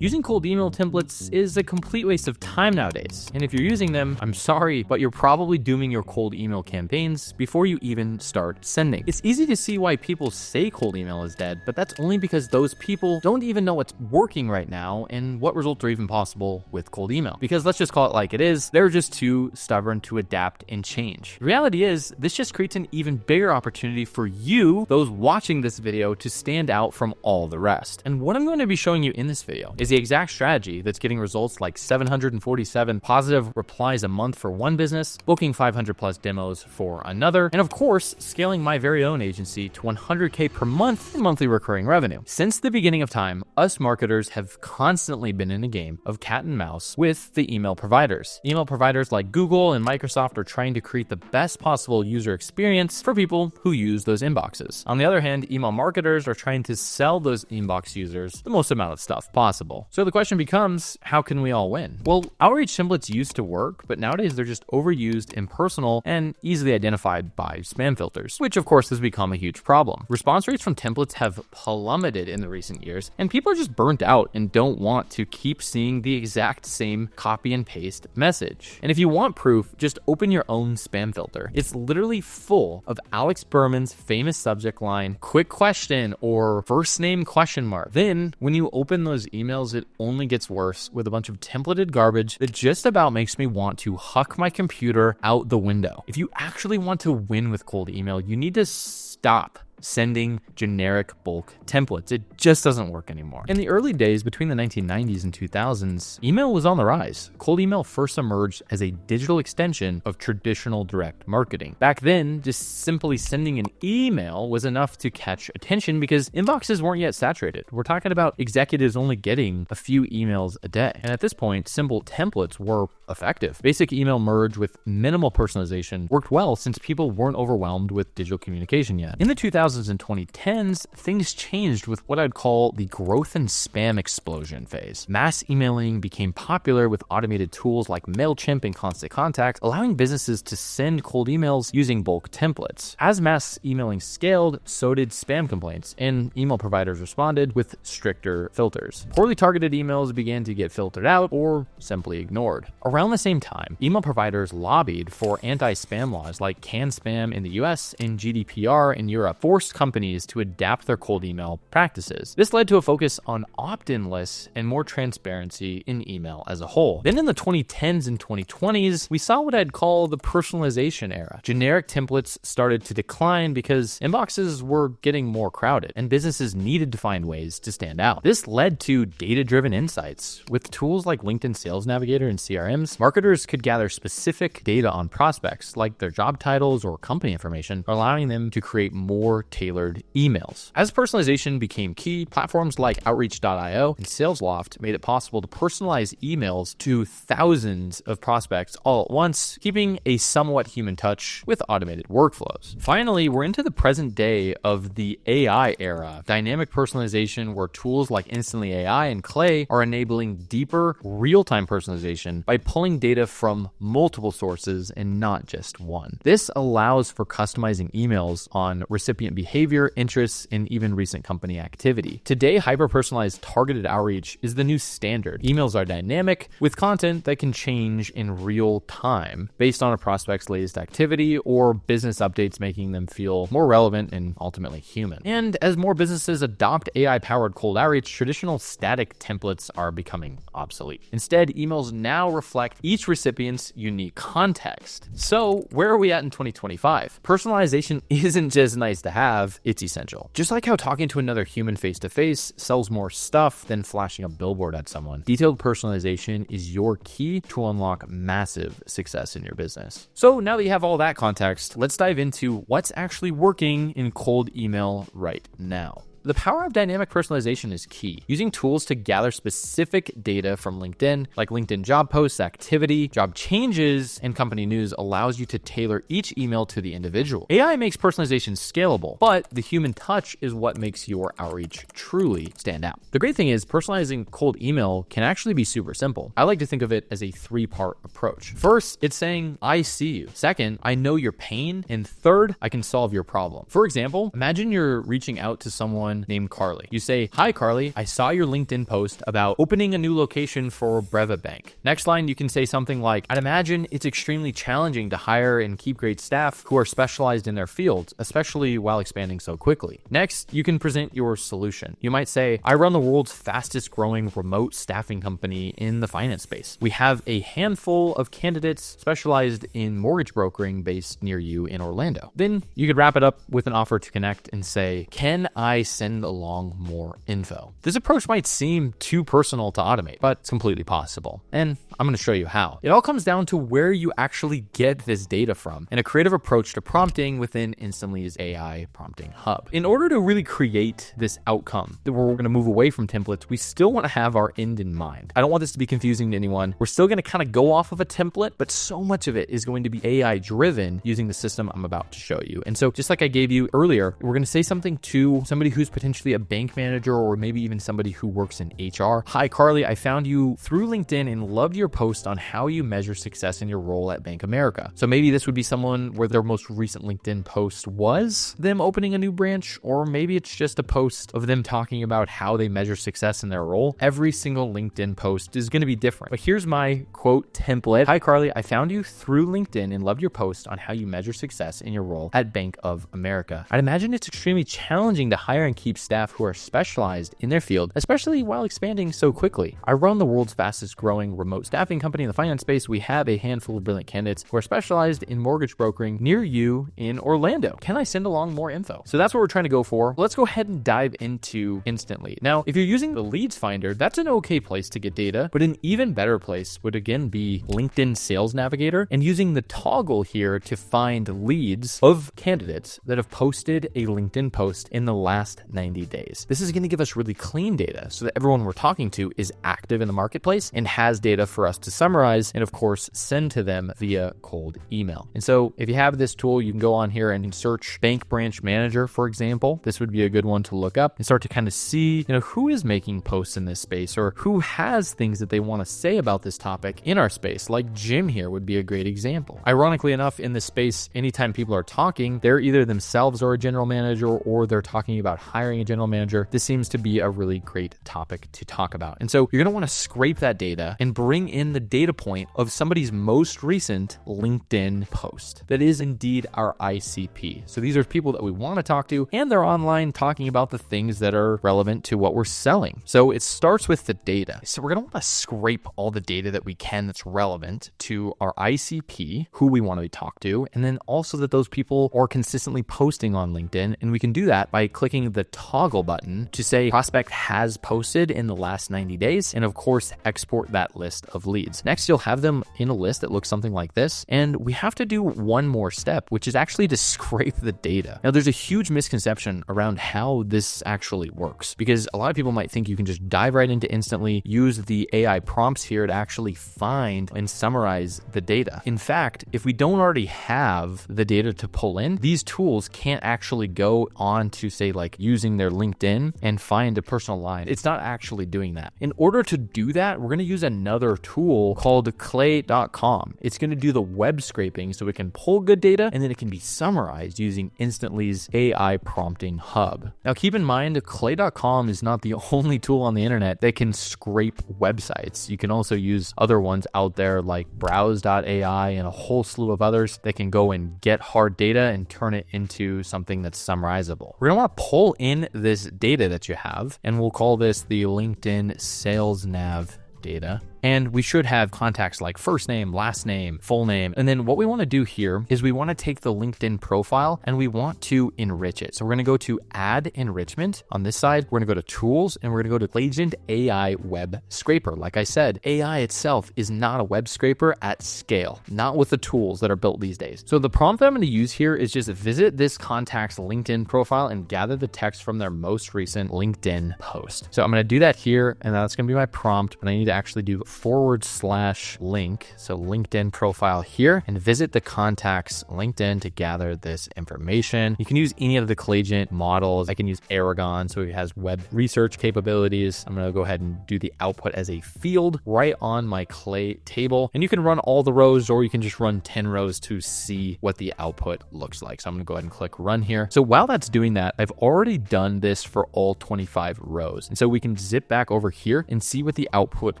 Using cold email templates is a complete waste of time nowadays, and if you're using them, I'm sorry, but you're probably dooming your cold email campaigns before you even start sending. It's easy to see why people say cold email is dead, but that's only because those people don't even know what's working right now and what results are even possible with cold email. Because let's just call it like it is, they're just too stubborn to adapt and change. The reality is, this just creates an even bigger opportunity for you, those watching this video, to stand out from all the rest. And what I'm going to be showing you in this video is the exact strategy that's getting results like 747 positive replies a month for one business, booking 500 plus demos for another, and of course, scaling my very own agency to 100K per month in monthly recurring revenue. Since the beginning of time, us marketers have constantly been in a game of cat and mouse with the email providers. Email providers like Google and Microsoft are trying to create the best possible user experience for people who use those inboxes. On the other hand, email marketers are trying to sell those inbox users the most amount of stuff possible. So the question becomes, how can we all win? Well, outreach templates used to work, but nowadays they're just overused, impersonal, and easily identified by spam filters, which of course has become a huge problem. Response rates from templates have plummeted in the recent years, and people are just burnt out and don't want to keep seeing the exact same copy and paste message. And if you want proof, just open your own spam filter. It's literally full of Alex Berman's famous subject line, quick question, or first name question mark. Then when you open those emails, it only gets worse with a bunch of templated garbage that just about makes me want to huck my computer out the window. If you actually want to win with cold email, you need to stop sending generic bulk templates. It just doesn't work anymore. In the early days between the 1990s and 2000s, email was on the rise. Cold email first emerged as a digital extension of traditional direct marketing. Back then, just simply sending an email was enough to catch attention because inboxes weren't yet saturated. We're talking about executives only getting a few emails a day. And at this point, simple templates were effective. Basic email merge with minimal personalization worked well since people weren't overwhelmed with digital communication yet. In the 2000s and 2010s, things changed with what I'd call the growth and spam explosion phase. Mass emailing became popular with automated tools like MailChimp and Constant Contact, allowing businesses to send cold emails using bulk templates. As mass emailing scaled, so did spam complaints, and email providers responded with stricter filters. Poorly targeted emails began to get filtered out or simply ignored. Around the same time, email providers lobbied for anti-spam laws like CAN-SPAM in the US and GDPR in Europe, forced companies to adapt their cold email practices. This led to a focus on opt-in lists and more transparency in email as a whole. Then in the 2010s and 2020s, we saw what I'd call the personalization era. Generic templates started to decline because inboxes were getting more crowded and businesses needed to find ways to stand out. This led to data-driven insights. With tools like LinkedIn Sales Navigator and CRMs, marketers could gather specific data on prospects like their job titles or company information, allowing them to create more tailored emails. As personalization became key, platforms like Outreach.io and SalesLoft made it possible to personalize emails to thousands of prospects all at once, keeping a somewhat human touch with automated workflows. Finally, we're into the present day of the AI era. Dynamic personalization, where tools like Instantly AI and Clay are enabling deeper, real-time personalization by pulling data from multiple sources and not just one. This allows for customizing emails on recipient behavior, interests, and even recent company activity. Today, hyper-personalized targeted outreach is the new standard. Emails are dynamic with content that can change in real time based on a prospect's latest activity or business updates, making them feel more relevant and ultimately human. And as more businesses adopt AI-powered cold outreach, traditional static templates are becoming obsolete. Instead, emails now reflect each recipient's unique context. So where are we at in 2025? Personalization isn't just nice to have, it's essential. Just like how talking to another human face-to-face sells more stuff than flashing a billboard at someone, detailed personalization is your key to unlock massive success in your business. So now that you have all that context, let's dive into what's actually working in cold email right now. The power of dynamic personalization is key. Using tools to gather specific data from LinkedIn, like LinkedIn job posts, activity, job changes, and company news, allows you to tailor each email to the individual. AI makes personalization scalable, but the human touch is what makes your outreach truly stand out. The great thing is, personalizing cold email can actually be super simple. I like to think of it as a three-part approach. First, it's saying, I see you. Second, I know your pain. And third, I can solve your problem. For example, imagine you're reaching out to someone someone named Carly. You say, "Hi Carly, I saw your LinkedIn post about opening a new location for Breva Bank." Next line, you can say something like, "I'd imagine it's extremely challenging to hire and keep great staff who are specialized in their fields, especially while expanding so quickly." Next, you can present your solution. You might say, "I run the world's fastest growing remote staffing company in the finance space. We have a handful of candidates specialized in mortgage brokering based near you in Orlando." Then you could wrap it up with an offer to connect and say, "Can I send along more info?" This approach might seem too personal to automate, but it's completely possible. And I'm going to show you how. It all comes down to where you actually get this data from and a creative approach to prompting within Instantly's AI prompting hub. In order to really create this outcome where we're going to move away from templates, we still want to have our end in mind. I don't want this to be confusing to anyone. We're still going to kind of go off of a template, but so much of it is going to be AI driven using the system I'm about to show you. And so just like I gave you earlier, we're going to say something to somebody who's potentially a bank manager or maybe even somebody who works in HR. "Hi Carly, I found you through LinkedIn and loved your post on how you measure success in your role at Bank America." So maybe this would be someone where their most recent LinkedIn post was them opening a new branch, or maybe it's just a post of them talking about how they measure success in their role. Every single LinkedIn post is going to be different. But here's my quote template. "Hi Carly, I found you through LinkedIn and loved your post on how you measure success in your role at Bank of America. I'd imagine it's extremely challenging to hire and keep staff who are specialized in their field, especially while expanding so quickly. I run the world's fastest growing remote staffing company in the finance space. We have a handful of brilliant candidates who are specialized in mortgage brokering near you in Orlando. Can I send along more info?" So that's what we're trying to go for. Let's go ahead and dive into Instantly. Now, if you're using the leads finder, that's an okay place to get data, but an even better place would again be LinkedIn Sales Navigator and using the toggle here to find leads of candidates that have posted a LinkedIn post in the last 90 days. This is going to give us really clean data so that everyone we're talking to is active in the marketplace and has data for us to summarize and of course send to them via cold email. And so if you have this tool, you can go on here and search Bank Branch Manager, for example. This would be a good one to look up and start to kind of see, who is making posts in this space or who has things that they want to say about this topic in our space. Like Jim here would be a great example. Ironically enough, in this space, anytime people are talking, they're either themselves or a general manager or they're talking about hiring a general manager. This seems to be a really great topic to talk about. And so you're going to want to scrape that data and bring in the data point of somebody's most recent LinkedIn post. That is indeed our ICP. So these are people that we want to talk to and they're online talking about the things that are relevant to what we're selling. So it starts with the data. So we're going to want to scrape all the data that we can that's relevant to our ICP, who we want to talk to, and then also that those people are consistently posting on LinkedIn. And we can do that by clicking the toggle button to say prospect has posted in the last 90 days, and of course, export that list of leads. Next, you'll have them in a list that looks something like this. And we have to do one more step, which is actually to scrape the data. Now, there's a huge misconception around how this actually works, because a lot of people might think you can just dive right into Instantly, use the AI prompts here to actually find and summarize the data. In fact, if we don't already have the data to pull in, these tools can't actually go on to say like using their LinkedIn and find a personal line. It's not actually doing that. In order to do that, we're going to use another tool called clay.com. It's going to do the web scraping so it can pull good data and then it can be summarized using Instantly's AI prompting hub. Now, keep in mind, clay.com is not the only tool on the internet that can scrape websites. You can also use other ones out there like browse.ai and a whole slew of others that can go and get hard data and turn it into something that's summarizable. We're going to want to pull in this data that you have, and we'll call this the LinkedIn Sales Nav data. And we should have contacts like first name, last name, full name. And then what we want to do here is we want to take the LinkedIn profile and we want to enrich it. So we're going to go to add enrichment on this side. We're going to go to tools and we're going to go to Legend AI web scraper. Like I said, AI itself is not a web scraper at scale, not with the tools that are built these days. So the prompt that I'm going to use here is just visit this contact's LinkedIn profile and gather the text from their most recent LinkedIn post. So I'm going to do that here, and that's going to be my prompt, but I need to actually do /link, so LinkedIn profile here, and visit the contacts LinkedIn to gather this information. You can use any of the Clagent models. I can use Aragon, so it has web research capabilities. I'm gonna go ahead and do the output as a field right on my Clay table, and you can run all the rows, or you can just run 10 rows to see what the output looks like. So I'm gonna go ahead and click run here. So while that's doing that, I've already done this for all 25 rows. And so we can zip back over here and see what the output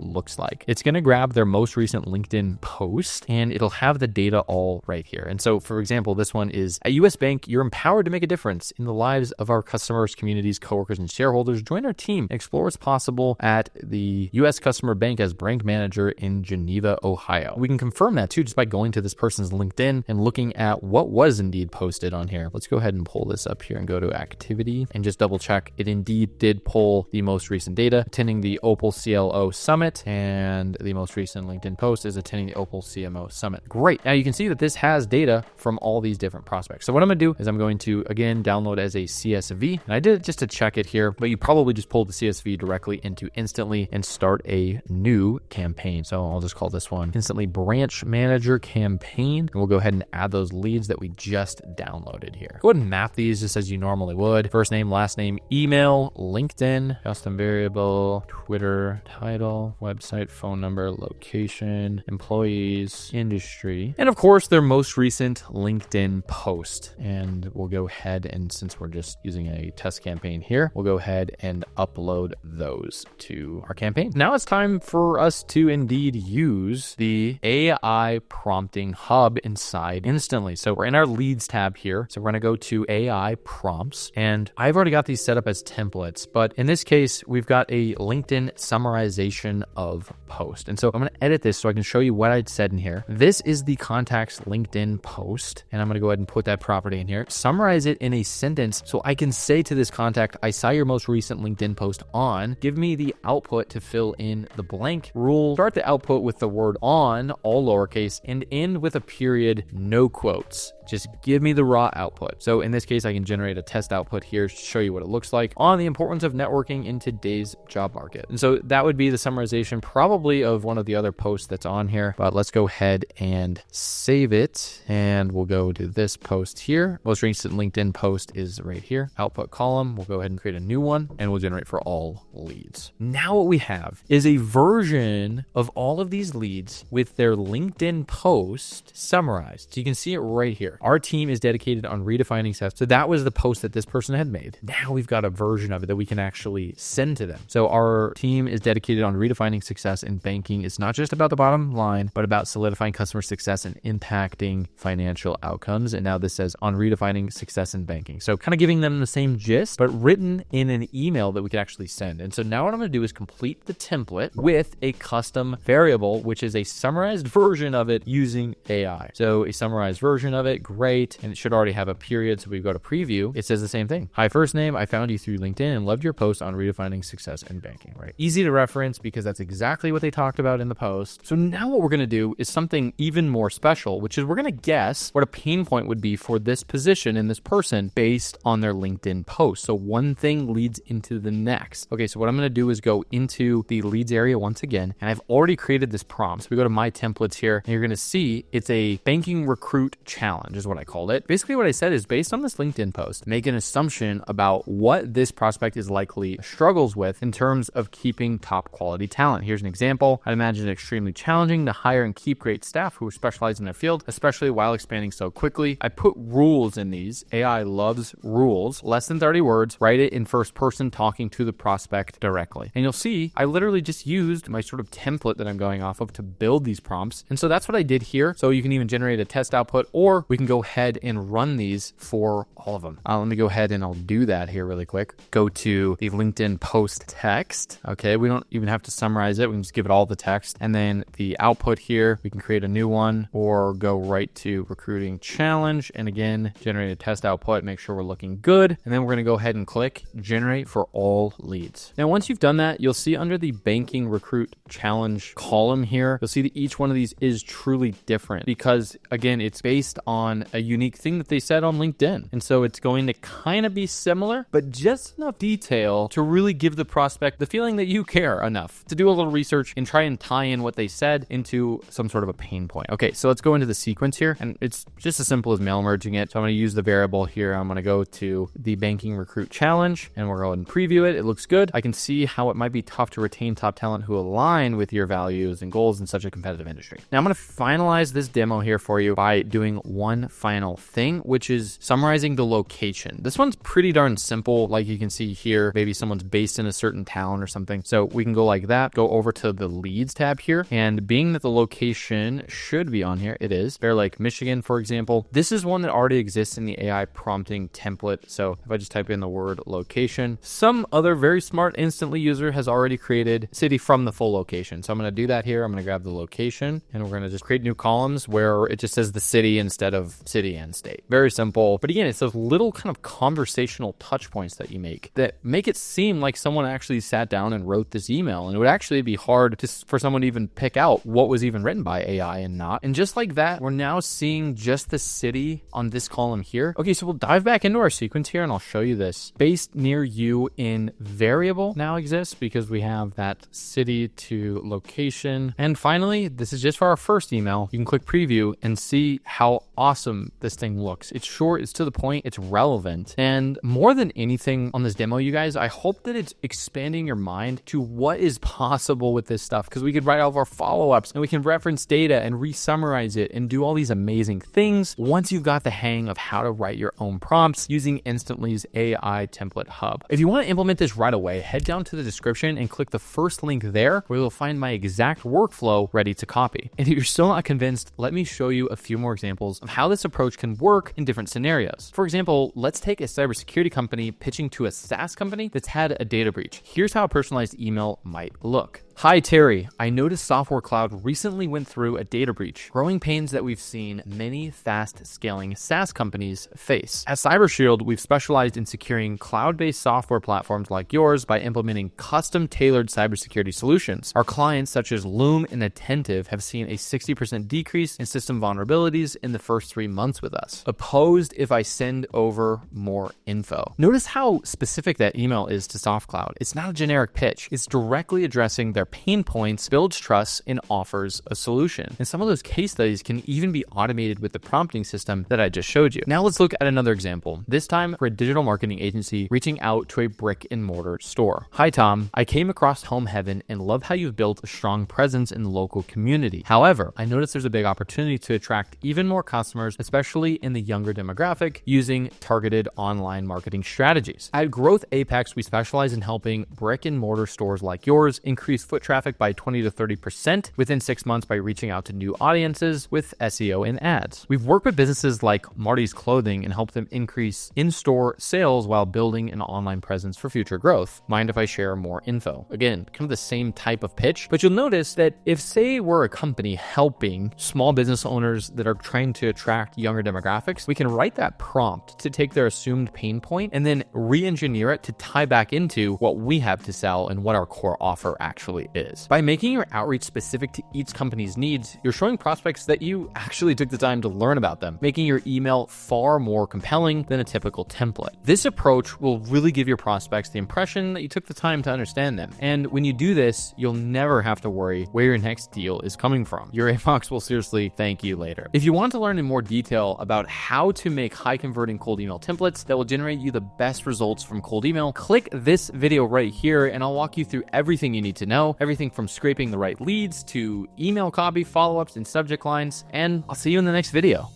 looks like. It's gonna grab their most recent LinkedIn post, and it'll have the data all right here. And so, for example, this one is, at US Bank, you're empowered to make a difference in the lives of our customers, communities, coworkers, and shareholders. Join our team. Explore what's possible at the US Customer Bank as branch manager in Geneva, Ohio. We can confirm that too just by going to this person's LinkedIn and looking at what was indeed posted on here. Let's go ahead and pull this up here and go to activity and just double check. It indeed did pull the most recent data, attending the Opal CLO Summit, and the most recent LinkedIn post is attending the Opal CMO Summit. Great. Now you can see that this has data from all these different prospects. So what I'm gonna do is I'm going to, again, download as a CSV, and I did it just to check it here, but you probably just pulled the CSV directly into Instantly and start a new campaign. So I'll just call this one Instantly Branch Manager Campaign, and we'll go ahead and add those leads that we just downloaded here. Go ahead and map these just as you normally would. First name, last name, email, LinkedIn, custom variable, Twitter, title, website, phone number, location, employees, industry, and of course their most recent LinkedIn post. And we'll go ahead and, since we're just using a test campaign here, we'll go ahead and upload those to our campaign. Now it's time for us to indeed use the AI prompting hub inside Instantly. So we're in our leads tab here. So we're going to go to AI prompts, and I've already got these set up as templates, but in this case, we've got a LinkedIn summarization of post. And so I'm going to edit this so I can show you what I'd said in here. This is the contact's LinkedIn post, and I'm going to go ahead and put that property in here, summarize it in a sentence so I can say to this contact, I saw your most recent LinkedIn post on, give me the output to fill in the blank rule, start the output with the word on, all lowercase, and end with a period, no quotes. Just give me the raw output. So in this case, I can generate a test output here to show you what it looks like on the importance of networking in today's job market. And so that would be the summarization probably of one of the other posts that's on here, but let's go ahead and save it. And we'll go to this post here. Most recent LinkedIn post is right here. Output column. We'll go ahead and create a new one, and we'll generate for all leads. Now what we have is a version of all of these leads with their LinkedIn post summarized. So you can see it right here. Our team is dedicated on redefining success. So that was the post that this person had made. Now we've got a version of it that we can actually send to them. So our team is dedicated on redefining success in banking. It's not just about the bottom line, but about solidifying customer success and impacting financial outcomes. And now this says on redefining success in banking. So kind of giving them the same gist, but written in an email that we could actually send. And so now what I'm going to do is complete the template with a custom variable, which is a summarized version of it using AI. So a summarized version of it, great. And it should already have a period. So we go to preview. It says the same thing. Hi, first name. I found you through LinkedIn and loved your post on redefining success in banking, right? Easy to reference because that's exactly what they talked about in the post. So now what we're going to do is something even more special, which is we're going to guess what a pain point would be for this position and this person based on their LinkedIn post. So one thing leads into the next. Okay, so what I'm going to do is go into the leads area once again, and I've already created this prompt. So we go to my templates here, and you're going to see it's a banking recruit challenge is what I called it. Basically what I said is based on this LinkedIn post, make an assumption about what this prospect is likely struggles with in terms of keeping top quality talent. Here's an example. I'd imagine it extremely challenging to hire and keep great staff who are specialized in their field, especially while expanding so quickly. I put rules in these. AI loves rules. Less than 30 words. Write it in first person talking to the prospect directly. And you'll see I literally just used my sort of template that I'm going off of to build these prompts. And so that's what I did here. So you can even generate a test output, or we can go ahead and run these for all of them. Let me go ahead and I'll do that here really quick. Go to the LinkedIn post text. Okay, we don't even have to summarize it. We can just give it all the text. And then the output here, we can create a new one or go right to recruiting challenge. And again, generate a test output, make sure we're looking good. And then we're going to go ahead and click generate for all leads. Now, once you've done that, you'll see under the banking recruit challenge column here, you'll see that each one of these is truly different because again, it's based on on a unique thing that they said on LinkedIn. And so it's going to kind of be similar, but just enough detail to really give the prospect the feeling that you care enough to do a little research and try and tie in what they said into some sort of a pain point. Okay, so let's go into the sequence here, and it's just as simple as mail merging it. So I'm going to use the variable here. I'm going to go to the banking recruit challenge, and we're going to preview it. It looks good. I can see how it might be tough to retain top talent who align with your values and goals in such a competitive industry. Now I'm going to finalize this demo here for you by doing one final thing, which is summarizing the location. This one's pretty darn simple. Like you can see here, maybe someone's based in a certain town or something. So we can go like that, go over to the leads tab here. And being that the location should be on here, it is Bear Lake, Michigan, for example. This is one that already exists in the AI prompting template. So if I just type in the word location, some other very smart Instantly user has already created city from the full location. So I'm going to do that here. I'm going to grab the location and we're going to just create new columns where it just says the city instead of city and state. Very simple. But again, it's those little kind of conversational touch points that you make that make it seem like someone actually sat down and wrote this email. And it would actually be hard for someone to even pick out what was even written by AI and not. And just like that, we're now seeing just the city on this column here. Okay, so we'll dive back into our sequence here and I'll show you this. Based near you in variable now exists because we have that city to location. And finally, this is just for our first email. You can click preview and see how awesome this thing looks. It's short, it's to the point, it's relevant. And more than anything on this demo, you guys, I hope that it's expanding your mind to what is possible with this stuff, because we could write all of our follow-ups and we can reference data and re-summarize it and do all these amazing things once you've got the hang of how to write your own prompts using Instantly's AI template hub. If you want to implement this right away, head down to the description and click the first link there where you'll find my exact workflow ready to copy. And if you're still not convinced, let me show you a few more examples of how this approach can work in different scenarios. For example, let's take a cybersecurity company pitching to a SaaS company that's had a data breach. Here's how a personalized email might look. Hi, Terry. I noticed Software Cloud recently went through a data breach, growing pains that we've seen many fast-scaling SaaS companies face. At CyberShield, we've specialized in securing cloud-based software platforms like yours by implementing custom-tailored cybersecurity solutions. Our clients, such as Loom and Attentive, have seen a 60% decrease in system vulnerabilities in the first 3 months with us. Opposed if I send over more info. Notice how specific that email is to SoftCloud. It's not a generic pitch. It's directly addressing their pain points, builds trust, and offers a solution. And some of those case studies can even be automated with the prompting system that I just showed you. Now let's look at another example, this time for a digital marketing agency reaching out to a brick and mortar store. Hi, Tom. I came across Home Heaven and love how you've built a strong presence in the local community. However, I noticed there's a big opportunity to attract even more customers, especially in the younger demographic, using targeted online marketing strategies. At Growth Apex, we specialize in helping brick and mortar stores like yours increase foot traffic by 20 to 30% within 6 months by reaching out to new audiences with SEO and ads. We've worked with businesses like Marty's Clothing and helped them increase in-store sales while building an online presence for future growth. Mind if I share more info? Again, kind of the same type of pitch, but you'll notice that if, say, we're a company helping small business owners that are trying to attract younger demographics, we can write that prompt to take their assumed pain point and then re-engineer it to tie back into what we have to sell and what our core offer actually is. By making your outreach specific to each company's needs, you're showing prospects that you actually took the time to learn about them, making your email far more compelling than a typical template. This approach will really give your prospects the impression that you took the time to understand them. And when you do this, you'll never have to worry where your next deal is coming from. Your inbox will seriously thank you later. If you want to learn in more detail about how to make high converting cold email templates that will generate you the best results from cold email, click this video right here and I'll walk you through everything you need to know, everything from scraping the right leads to email copy, follow-ups, and subject lines, and I'll see you in the next video.